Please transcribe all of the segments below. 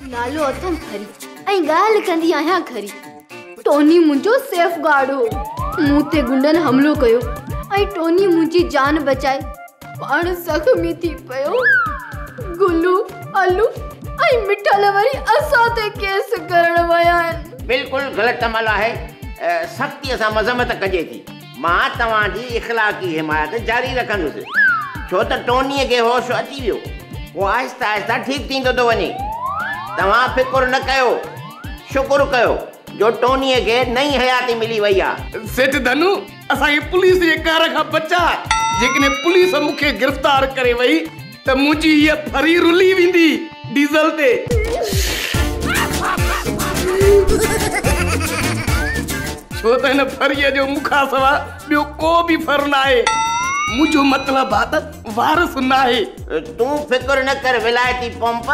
नालो अथम खरी ऐं ॻाल्हि कंदी आहियां खरी। टोनी मुंहिंजो सेफ गार्ड हो। मूं ते गुंडनि हमलो कयो ऐं टोनी मुंहिंजी जान बचाए पाण ज़ख़्मी थी पियो। गुल्लू आलू ऐं मिठल वरी असां ते केस करण विया आहिनि। बिल्कुलु ग़लति अमल आहे। सख़्तीअ सां मज़म्मत कजे थी। मां तव्हांजी इख़लाक़ी हिमायत जारी रखंदुसि छो त टोनीअ खे होश अची वियो। वो आहिस्ता आहिस्ता ठीक थींदो थो वञे। तव्हां फिकुर न कयो, शुक्र कयो जो टोनीअ खे नई हयाती मिली वई आहे। सेठ धनु असांखे पुलिस जे कार खां बचा। जेकॾहिं पुलिस मूंखे गिरफ़्तार करे वई त मुंहिंजी हीअ फरी रुली वेंदी डीज़ल ते। छो त हिन फरीअ जो मूंखां सवाइ ॿियो को बि फर न आहे। मुंहिंजो मतिलबु आहे त वारस न आहे। तूं फिकुर न कर विलायती पंप।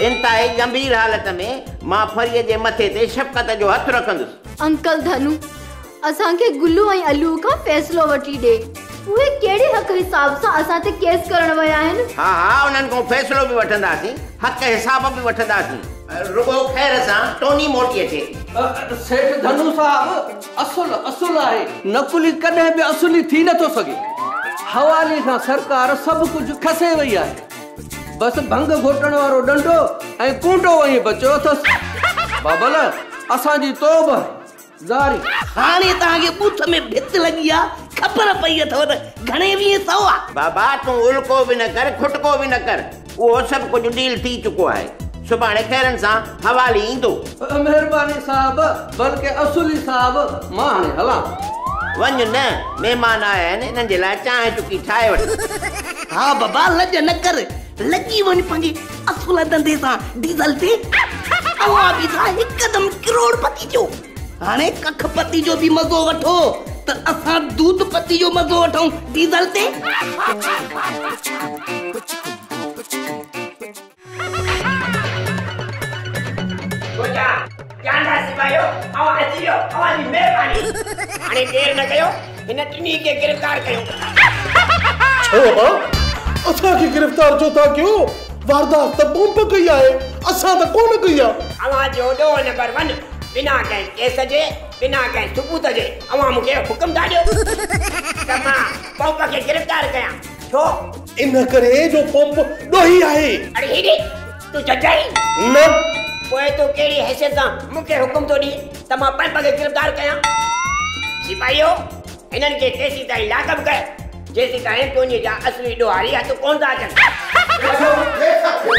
इंतहाई गंभीर हालत में मां फरीअ जे मथे ते शफ़क़त जो हथ रखंदुसि। अंकल धनु असांखे गुल्लू ऐं अल्लू खां फ़ैसिलो वठी ॾे। उहे कहिड़े हक़ हिसाब सां असां ते केस करण विया आहिनि? हा उन्हनि खां फ़ैसिलो बि वठंदासीं, हक़ हिसाब बि वठंदासीं। रुगो ख़ैर सां टोनी मोटी अचे। सेठ धनु साहब असुल आहे। नकुली कॾहिं बि असुली थी नथो सघे। हवाले खां सरकार सभु कुझु खसे वई आहे। बस भंग घोटण वारो डंडो ऐं कूंडो वही बचो अथसि। बाबल असांजी तौब जारी। हाणे तव्हांखे बूथ में भित लॻी आहे, ख़बर पई अथव त घणे वीह सौ आहे। बाबा तूं उल्को बि न कर, खुटको बि न कर। उहो सभु कुझु डील थी चुको आहे। सुभाणे खैरनि सां हवाली ईंदो। महिरबानी साहब, बल्कि असुली साहब मां हाणे हलां। वञ न, महिमान आया आहिनि, हिननि जे लाइ चांहि टुकी ठाहे वठ। हा बाबा लज न कर, लॻी वञ पंहिंजे असुल धंधे सां डीज़ल ते। अवां बि था हिकदमि करोड़पति जो। हाणे कखपति जो बि मज़ो वठो त असां दूध पति जो मज़ो वठूं डीज़ल ते। हाणे देर न कयो, हिन टिनी खे गिरफ़्तार कयो। छो बाबा असांखे गिरफ़्तार छो था कयो? वारदात त पंप कई आहे, असां त कोन कई आहे। अवां जो ॾोह नंबर 1 बिना कंहिं केस जे, बिना कंहिं सबूत जे अवां मूंखे हुकुम था ॾियो त मां पंप खे गिरफ़्तार कयां। छो? इन करे जो पंप ॾोही आहे। अरे हेॾे तूं चचाई न पोइ तूं कहिड़ी हैसियत सां मूंखे हुकुम थो ॾी त मां पंप खे गिरफ़्तार कयां? सिपाहियो हिननि खे तेसीं ताईं लाकअप कर जेसीं ताईं टोनीअ जा असली ॾोहारी हथ कोन था अचनि।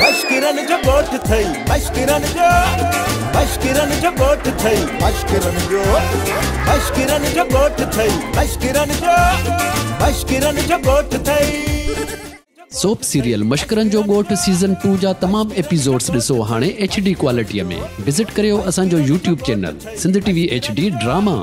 मश्किरन जो गोठ थई, मश्किरन जो गोठ थई, मश्किरन जो गोठ थई, मश्किरन जो गोठ थई। सोप सीरियल मश्करन जो गोठ सीज़न 2 जा तमाम एपिसोड्स ॾिसो हाणे HD क्वालिटीअ में। विज़िट करियो असांजो YouTube channel Sindh TV HD drama.